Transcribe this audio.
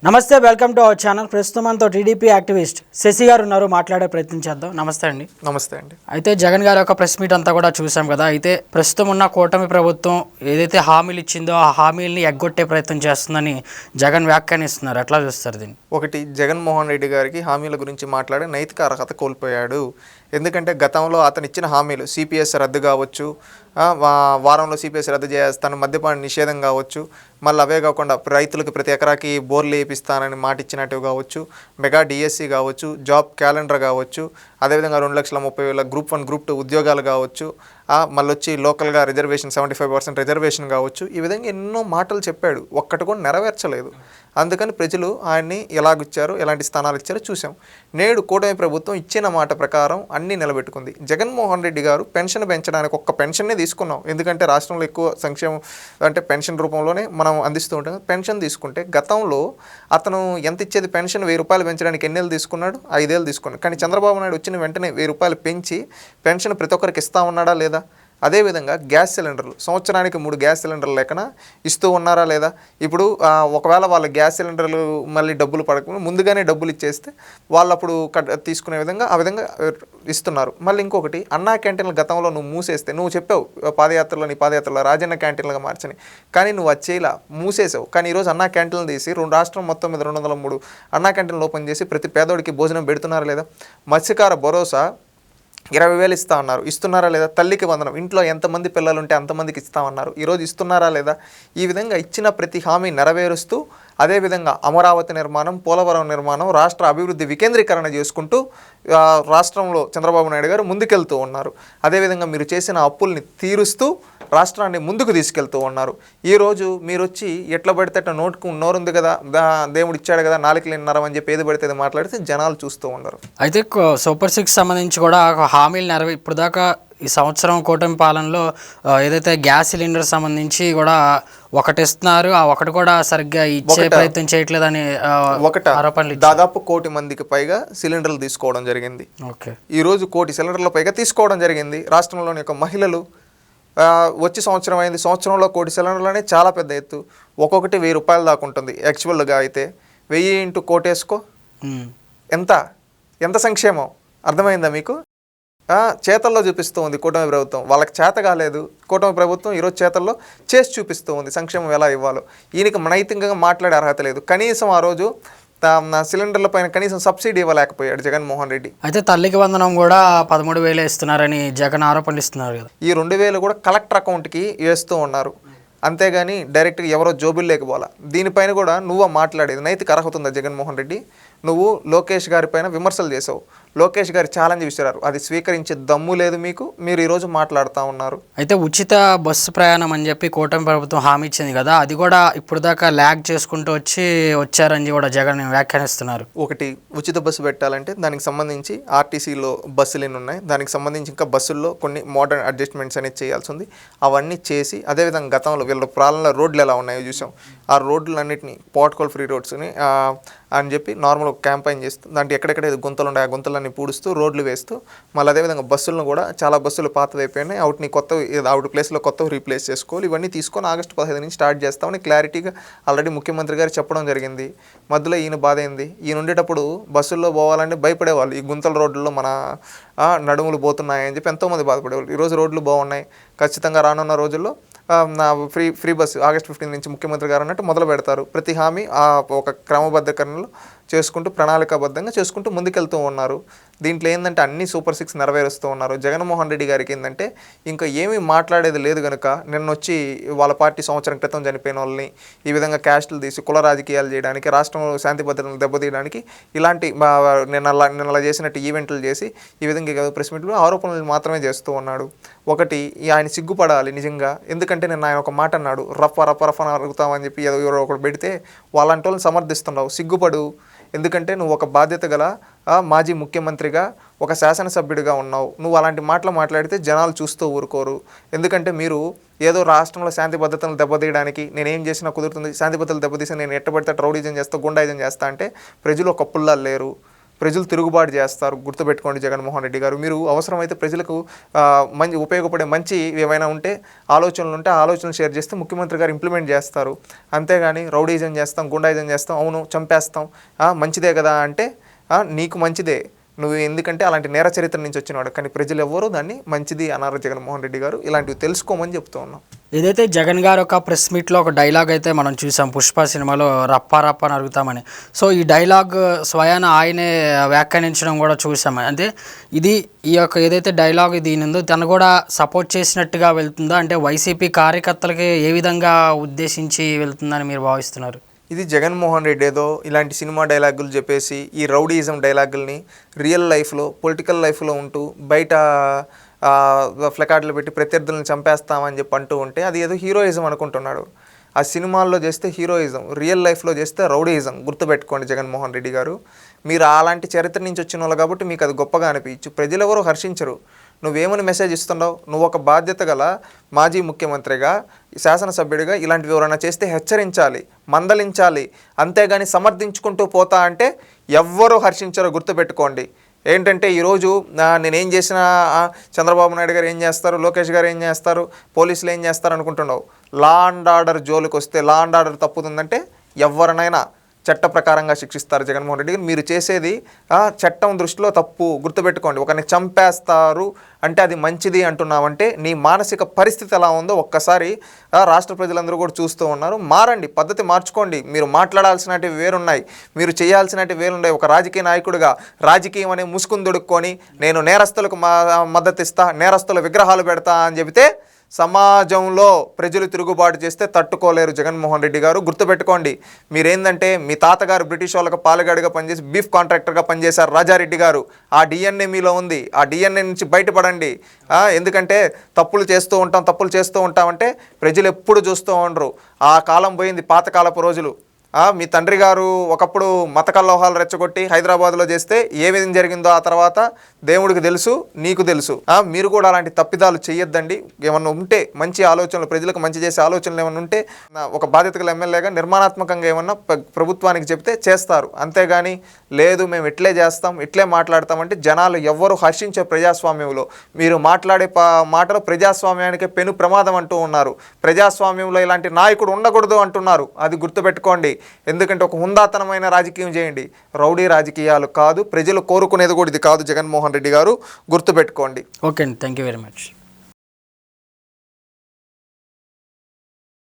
నమస్తే, welcome to our channel. ప్రస్తుతం మనతో టీడీపీ యాక్టివిస్ట్ శశి గారు ఉన్నారు. మాట్లాడే ప్రయత్నం చేద్దాం. నమస్తే అండి. నమస్తే అండి. అయితే జగన్ గారి యొక్క ప్రెస్ మీట్ అంతా కూడా చూసాం కదా. అయితే ప్రస్తుతం ఉన్న కూటమి ప్రభుత్వం ఏదైతే హామీలు ఇచ్చిందో ఆ హామీలని ఎగ్గొట్టే ప్రయత్నం చేస్తుందని జగన్ వ్యాఖ్యానిస్తున్నారు. ఎట్లా చూస్తారు దీన్ని? ఒకటి, జగన్మోహన్ రెడ్డి గారికి హామీల గురించి మాట్లాడే నైతిక అర్హత కోల్పోయాడు. ఎందుకంటే గతంలో అతను ఇచ్చిన హామీలు సిపిఎస్ రద్దు కావచ్చు, వారంలో సిపిఎస్ రద్దు చేస్తాను, మద్యపాన నిషేధం కావచ్చు, మళ్ళీ అవే కాకుండా రైతులకు ప్రతి ఎకరాకి బోర్లు వేపిస్తానని మాట ఇచ్చినట్టు కావచ్చు, మెగా డిఎస్సి కావచ్చు, జాబ్ క్యాలెండర్ కావచ్చు, అదేవిధంగా 2,30,000 గ్రూప్ 1 గ్రూప్ 2 ఉద్యోగాలు కావచ్చు, మళ్ళీ వచ్చి లోకల్గా రిజర్వేషన్ 75% రిజర్వేషన్ కావచ్చు. ఈ విధంగా ఎన్నో మాటలు చెప్పాడు, ఒక్కటి కూడా నెరవేర్చలేదు. అందుకని ప్రజలు ఆయన్ని ఎలాగిచ్చారో, ఎలాంటి స్థానాలు ఇచ్చారో చూసాం. నేడు కూటమి ప్రభుత్వం ఇచ్చిన మాట ప్రకారం అన్నీ నిలబెట్టుకుంది. జగన్మోహన్ రెడ్డి గారు పెన్షన్ పెంచడానికి ఒక్క పెన్షన్నే తీసుకున్నాం. ఎందుకంటే రాష్ట్రంలో ఎక్కువ సంక్షేమం అంటే పెన్షన్ రూపంలోనే మనం అందిస్తూ ఉంటాం. పెన్షన్ తీసుకుంటే గతంలో అతను ఎంత ఇచ్చేది పెన్షన్ 1,000 రూపాయలు పెంచడానికి ఎన్నేళ్ళు తీసుకున్నాడు? 5 ఏళ్ళు తీసుకున్నాడు. కానీ చంద్రబాబు నాయుడు వచ్చిన వెంటనే 1,000 రూపాయలు పెంచి పెన్షన్ ప్రతి ఒక్కరికి ఇస్తా ఉన్నాడా లేదా? అదేవిధంగా గ్యాస్ సిలిండర్లు సంవత్సరానికి 3 గ్యాస్ సిలిండర్లు లెక్కన ఇస్తూ ఉన్నారా లేదా? ఇప్పుడు ఒకవేళ వాళ్ళ గ్యాస్ సిలిండర్లు మళ్ళీ డబ్బులు పడకుండా ముందుగానే డబ్బులు ఇచ్చేస్తే వాళ్ళు అప్పుడు తీసుకునే విధంగా ఆ విధంగా ఇస్తున్నారు. మళ్ళీ ఇంకొకటి, అన్నా క్యాంటీన్లు గతంలో నువ్వు మూసేస్తే, నువ్వు చెప్పావు నీ పాదయాత్రలో రాజన్న క్యాంటీన్లుగా మార్చని, కానీ నువ్వు వచ్చేలా మూసేసావు. కానీ ఈరోజు అన్నా క్యాంటీన్లు తీసి రాష్ట్రం మొత్తం మీద 203 అన్నా క్యాంటీన్లు ఓపెన్ చేసి ప్రతి పేదోడికి భోజనం పెడుతున్నారా లేదా? మత్స్యకార భరోసా 20,000 ఇస్తా ఉన్నారు, ఇస్తున్నారా లేదా? తల్లికి వందనం, ఇంట్లో ఎంతమంది పిల్లలు ఉంటే అంతమందికి ఇస్తామన్నారు, ఈరోజు ఇస్తున్నారా లేదా? ఈ విధంగా ఇచ్చిన ప్రతి హామీ నెరవేరుస్తూ, అదేవిధంగా అమరావతి నిర్మాణం, పోలవరం నిర్మాణం, రాష్ట్ర అభివృద్ధి వికేంద్రీకరణ చేసుకుంటూ రాష్ట్రంలో చంద్రబాబు నాయుడు గారు ముందుకెళ్తూ ఉన్నారు. అదేవిధంగా మీరు చేసిన అప్పుల్ని తీరుస్తూ రాష్ట్రాన్ని ముందుకు తీసుకెళ్తూ ఉన్నారు. ఈరోజు మీరు వచ్చి ఎట్లా పడితే అట్లా నోరుంది కదా, దేవుడు ఇచ్చాడు కదా, నాలుకలు విన్నారం అని చెప్పి ఏది పడితే అది మాట్లాడితే జనాలు చూస్తూ ఉన్నారు. అయితే సూపర్ 6 సంబంధించి కూడా హామీలు ఇప్పుడు దాకా ఈ సంవత్సరం కూటమి పాలనలో ఏదైతే గ్యాస్ సిలిండర్ సంబంధించి కూడా ఒకటి ఇస్తున్నారు, ఆ ఒకటి కూడా సరిగ్గా ఇచ్చే ప్రయత్నం చేయట్లేదని ఆరోపణలు. దాదాపు 1 కోటి మందికి పైగా సిలిండర్లు తీసుకోవడం జరిగింది. ఓకే, ఈరోజు 1 కోటి సిలిండర్ల పైగా తీసుకోవడం జరిగింది. రాష్ట్రంలోని యొక్క మహిళలు వచ్చి సంవత్సరం అయింది, సంవత్సరంలో 1 కోటి సిలిండర్లనే చాలా పెద్ద ఎత్తు. ఒక్కొక్కటి 1,000 రూపాయలు దాకా ఉంటుంది. యాక్చువల్గా అయితే 1000 ఇంటూ 1 కోటి వేసుకో, ఎంత సంక్షేమం అర్థమైందా మీకు? చేతల్లో చూపిస్తూ ఉంది కూటమి ప్రభుత్వం. వాళ్ళకి చేత కాలేదు, కూటమి ప్రభుత్వం ఈరోజు చేతల్లో చేసి చూపిస్తూ ఉంది సంక్షేమం ఎలా ఇవ్వాలో. ఈయనకి నైతికంగా మాట్లాడే అర్హత లేదు. కనీసం ఆ రోజు సిలిండర్ల పైన కనీసం సబ్సిడీ ఇవ్వలేకపోయాడు జగన్మోహన్ రెడ్డి. అయితే తల్లికి వందనం కూడా 13,000 ఇస్తున్నారని జగన్ ఆరోపణలు ఇస్తున్నారు కదా. ఈ 2,000 కూడా కలెక్టర్ అకౌంట్కి వేస్తూ ఉన్నారు, అంతేగాని డైరెక్ట్గా ఎవరో జోబులు లేకపోవాలా. దీనిపైన కూడా నువ్వు మాట్లాడేది నైతిక అర్హత ఉందా జగన్మోహన్ రెడ్డి? నువ్వు లోకేష్ గారి పైన విమర్శలు చేసావు, లోకేష్ గారి ఛాలెంజ్ విసిరారు, అది స్వీకరించే దమ్ము లేదు మీకు. మీరు ఈరోజు మాట్లాడుతూ ఉన్నారు. అయితే ఉచిత బస్సు ప్రయాణం అని చెప్పి కూటమి ప్రభుత్వం హామీ ఇచ్చింది కదా, అది కూడా ఇప్పుడు దాకా ల్యాగ్ చేసుకుంటూ వచ్చారని కూడా జగన్ వ్యాఖ్యానిస్తున్నారు. ఒకటి, ఉచిత బస్సు పెట్టాలంటే దానికి సంబంధించి ఆర్టీసీలో బస్సులు ఎన్ని ఉన్నాయి, దానికి సంబంధించి ఇంకా బస్సుల్లో కొన్ని మోడర్న్ అడ్జస్ట్మెంట్స్ అనేది చేయాల్సి ఉంది. అవన్నీ చేసి, అదేవిధంగా గతంలో వీళ్ళ ప్రాంతంలో రోడ్లు ఎలా ఉన్నాయో చూసాం. ఆ రోడ్లన్నింటినీ పాట్కోల్ ఫ్రీ రోడ్స్ని అని చెప్పి నార్మల్ క్యాంపెయిన్ చేస్తూ దాంట్లో ఎక్కడెక్కడ గుంతలు ఉన్నాయి ఆ గుంతలన్నీ పూడుస్తూ రోడ్లు వేస్తూ, మళ్ళీ అదేవిధంగా బస్సులను కూడా చాలా బస్సులు పాతదైపోయినాయి, వాటిని ఆవిడ ప్లేస్లో కొత్తవి రీప్లేస్ చేసుకోవాలి. ఇవన్నీ తీసుకొని ఆగస్టు 15 నుంచి స్టార్ట్ చేస్తామని క్లారిటీగా ఆల్రెడీ ముఖ్యమంత్రి గారు చెప్పడం జరిగింది. మధ్యలో ఈయన బాధ అయింది. ఈయన ఉండేటప్పుడు బస్సుల్లో పోవాలంటే భయపడేవాళ్ళు. ఈ గుంతల రోడ్లలో మన నడుములు పోతున్నాయని చెప్పి ఎంతోమంది బాధపడేవాళ్ళు. ఈరోజు రోడ్లు బాగున్నాయి. ఖచ్చితంగా రానున్న రోజుల్లో ఫ్రీ బస్సు ఆగస్ట్ 15 నుంచి ముఖ్యమంత్రి గారు అన్నట్టు మొదలు పెడతారు. ప్రతి హామీ ఒక క్రమబద్ధకరణలో చేసుకుంటూ ప్రణాళికాబద్ధంగా చేసుకుంటూ ముందుకెళ్తూ ఉన్నారు. దీంట్లో ఏంటంటే అన్ని సూపర్ 6 నెరవేరుస్తూ ఉన్నారు. జగన్మోహన్ రెడ్డి గారికి ఏంటంటే ఇంకా ఏమీ మాట్లాడేది లేదు కనుక నిన్న వచ్చి వాళ్ళ పార్టీ సంవత్సరం క్రితం చనిపోయిన వాళ్ళని ఈ విధంగా క్యాస్టులు తీసి కుల రాజకీయాలు చేయడానికి, రాష్ట్రంలో శాంతి భద్రతలు దెబ్బతీయడానికి ఇలాంటి నిన్న చేసినట్టు ఈవెంట్లు చేసి ఈ విధంగా ప్రెస్ మీట్లు ఆరోపణలు మాత్రమే చేస్తూ ఉన్నాడు. ఒకటి, ఆయన సిగ్గుపడాలి నిజంగా. ఎందుకంటే నిన్న ఆయన ఒక మాట అన్నాడు, రఫ్ అని అడుగుతామని చెప్పి ఎవరో ఒకటి పెడితే వాళ్ళంటి వాళ్ళని సమర్థిస్తున్నావు. సిగ్గుపడు. ఎందుకంటే నువ్వు ఒక బాధ్యత గల మాజీ ముఖ్యమంత్రిగా, ఒక శాసనసభ్యుడిగా ఉన్నావు. నువ్వు అలాంటి మాటలు మాట్లాడితే జనాలు చూస్తూ ఊరుకోరు. ఎందుకంటే మీరు ఏదో రాష్ట్రంలో శాంతి భద్రతలను దెబ్బతీయడానికి నేనేం చేసినా కుదురుతుంది, శాంతి భద్రతలు దెబ్బతీసి నేను ఎట్టబడితే రౌడీజం చేస్తా, గుండాయిజం చేస్తా అంటే ప్రజలు ఒక పుల్లా లేరు. ప్రజలు తిరుగుబాటు చేస్తారు. గుర్తుపెట్టుకోండి జగన్మోహన్ రెడ్డి గారు. మీరు అవసరమైతే ప్రజలకు మంచి ఉపయోగపడే మంచి ఏమైనా ఉంటే ఆలోచనలు ఉంటే ఆలోచనలు షేర్ చేస్తే ముఖ్యమంత్రి గారు ఇంప్లిమెంట్ చేస్తారు. అంతేగాని రౌడీజం చేస్తాం, గుండాయిజం చేస్తాం, అవును చంపేస్తాం, మంచిదే కదా అంటే నీకు మంచిదే, నువ్వు ఎందుకంటే అలాంటి నేర చరిత్ర నుంచి వచ్చినవాడు. కానీ ప్రజలు ఎవ్వరూ దాన్ని మంచిది అన్నారు జగన్మోహన్ రెడ్డి గారు. ఇలాంటివి తెలుసుకోమని చెప్తూ ఉన్నాం. ఏదైతే జగన్ గారు ఒక ప్రెస్ మీట్లో ఒక డైలాగ్ అయితే మనం చూసాం పుష్ప సినిమాలో, రప్ప రప్ప నరుగుతామని. సో ఈ డైలాగ్ స్వయాన ఆయనే వ్యాఖ్యానించడం కూడా చూసాం. అంటే ఈ యొక్క ఏదైతే డైలాగ్ దీని ఉందో తను కూడా సపోర్ట్ చేసినట్టుగా వెళ్తుందా, అంటే వైసీపీ కార్యకర్తలకి ఏ విధంగా ఉద్దేశించి వెళ్తుందని మీరు భావిస్తున్నారు? ఇది జగన్మోహన్ రెడ్డి ఏదో ఇలాంటి సినిమా డైలాగులు చెప్పేసి ఈ రౌడీయిజం డైలాగుల్ని రియల్ లైఫ్లో, పొలిటికల్ లైఫ్లో ఉంటూ బయట ఫ్లెకార్డులు పెట్టి ప్రత్యర్థులను చంపేస్తామని చెప్పి అంటూ ఉంటే అది ఏదో హీరోయిజం అనుకుంటున్నాడు. ఆ సినిమాల్లో చేస్తే హీరోయిజం, రియల్ లైఫ్లో చేస్తే రౌడీయిజం. గుర్తుపెట్టుకోండి జగన్మోహన్ రెడ్డి గారు. మీరు అలాంటి చరిత్ర నుంచి వచ్చిన వాళ్ళు కాబట్టి మీకు అది గొప్పగా అనిపించు. ప్రజలు ఎవరు హర్షించరు. నువ్వేమని మెసేజ్ ఇస్తున్నావు? నువ్వు ఒక బాధ్యత గల మాజీ ముఖ్యమంత్రిగా, శాసనసభ్యుడిగా ఇలాంటివి ఎవరైనా చేస్తే హెచ్చరించాలి, మందలించాలి. అంతేగాని సమర్థించుకుంటూ పోతా అంటే ఎవ్వరూ హర్షించరు. గుర్తుపెట్టుకోండి. ఏంటంటే ఈరోజు నేనేం చేసినా చంద్రబాబు నాయుడు గారు ఏం చేస్తారు, లోకేష్ గారు ఏం చేస్తారు, పోలీసులు ఏం చేస్తారు అనుకుంటున్నావు. లా అండ్ ఆర్డర్ జోలికి వస్తే, లా అండ్ ఆర్డర్ తప్పుతుందంటే ఎవరినైనా చట్ట ప్రకారంగా శిక్షిస్తారు జగన్మోహన్ రెడ్డి గారు. మీరు చేసేది చట్టం దృష్టిలో తప్పు. గుర్తుపెట్టుకోండి. ఒకరిని చంపేస్తారు అంటే అది మంచిది అంటున్నామంటే నీ మానసిక పరిస్థితి ఎలా ఉందో ఒక్కసారి రాష్ట్ర ప్రజలందరూ కూడా చూస్తూ ఉన్నారు. మారండి, పద్ధతి మార్చుకోండి. మీరు మాట్లాడాల్సినవి వేరున్నాయి, మీరు చేయాల్సినవి వేరున్నాయి. ఒక రాజకీయ నాయకుడిగా రాజకీయం అనే ముసుగును దొడుక్కొని నేను నేరస్తులకు మద్దతు ఇస్తా, నేరస్తుల విగ్రహాలు పెడతా అని చెబితే సమాజంలో ప్రజలు తిరుగుబాటు చేస్తే తట్టుకోలేరు జగన్మోహన్ రెడ్డి గారు. గుర్తుపెట్టుకోండి. మీరేందంటే మీ తాతగారు బ్రిటిష్ వాళ్ళకు పాలగాడిగా పనిచేసి బీఫ్ కాంట్రాక్టర్గా పనిచేశారు రాజారెడ్డి గారు. ఆ డిఎన్ఏ మీలో ఉంది. ఆ డిఎన్ఏ నుంచి బయటపడండి. ఎందుకంటే తప్పులు చేస్తూ ఉంటామంటే ప్రజలు ఎప్పుడు చూస్తూ ఉండరు. ఆ కాలం పోయింది, పాతకాలపు రోజులు. మీ తండ్రి గారు ఒకప్పుడు మత కల్లోహాలు రెచ్చగొట్టి హైదరాబాద్లో చేస్తే ఏ విధంగా జరిగిందో ఆ తర్వాత దేవుడికి తెలుసు, నీకు తెలుసు. మీరు కూడా అలాంటి తప్పిదాలు చేయొద్దండి. ఏమన్నా ఉంటే మంచి ఆలోచనలు, ప్రజలకు మంచి చేసే ఆలోచనలు ఏమన్నా ఉంటే ఒక బాధ్యత గల ఎమ్మెల్యేగా నిర్మాణాత్మకంగా ఏమన్నా ప్రభుత్వానికి చెప్తే చేస్తారు. అంతేగాని లేదు మేము ఇట్లే చేస్తాం, ఇట్లే మాట్లాడతామంటే జనాలు ఎవ్వరూ హర్షించే ప్రజాస్వామ్యంలో మీరు మాట్లాడే మాటలు ప్రజాస్వామ్యానికే పెను ప్రమాదం అంటూ ఉన్నారు. ప్రజాస్వామ్యంలో ఇలాంటి నాయకుడు ఉండకూడదు అంటున్నారు. అది గుర్తుపెట్టుకోండి. ఎందుకంటే ఒక హుందాతనమైన రాజకీయం చేయండి, రౌడీ రాజకీయాలు కాదు. ప్రజలు కోరుకునేది కూడా ఇది కాదు జగన్మోహన్ రెడ్డి గారు. గుర్తుపెట్టుకోండి. ఓకే అండి, థ్యాంక్ యూ వెరీ మచ్.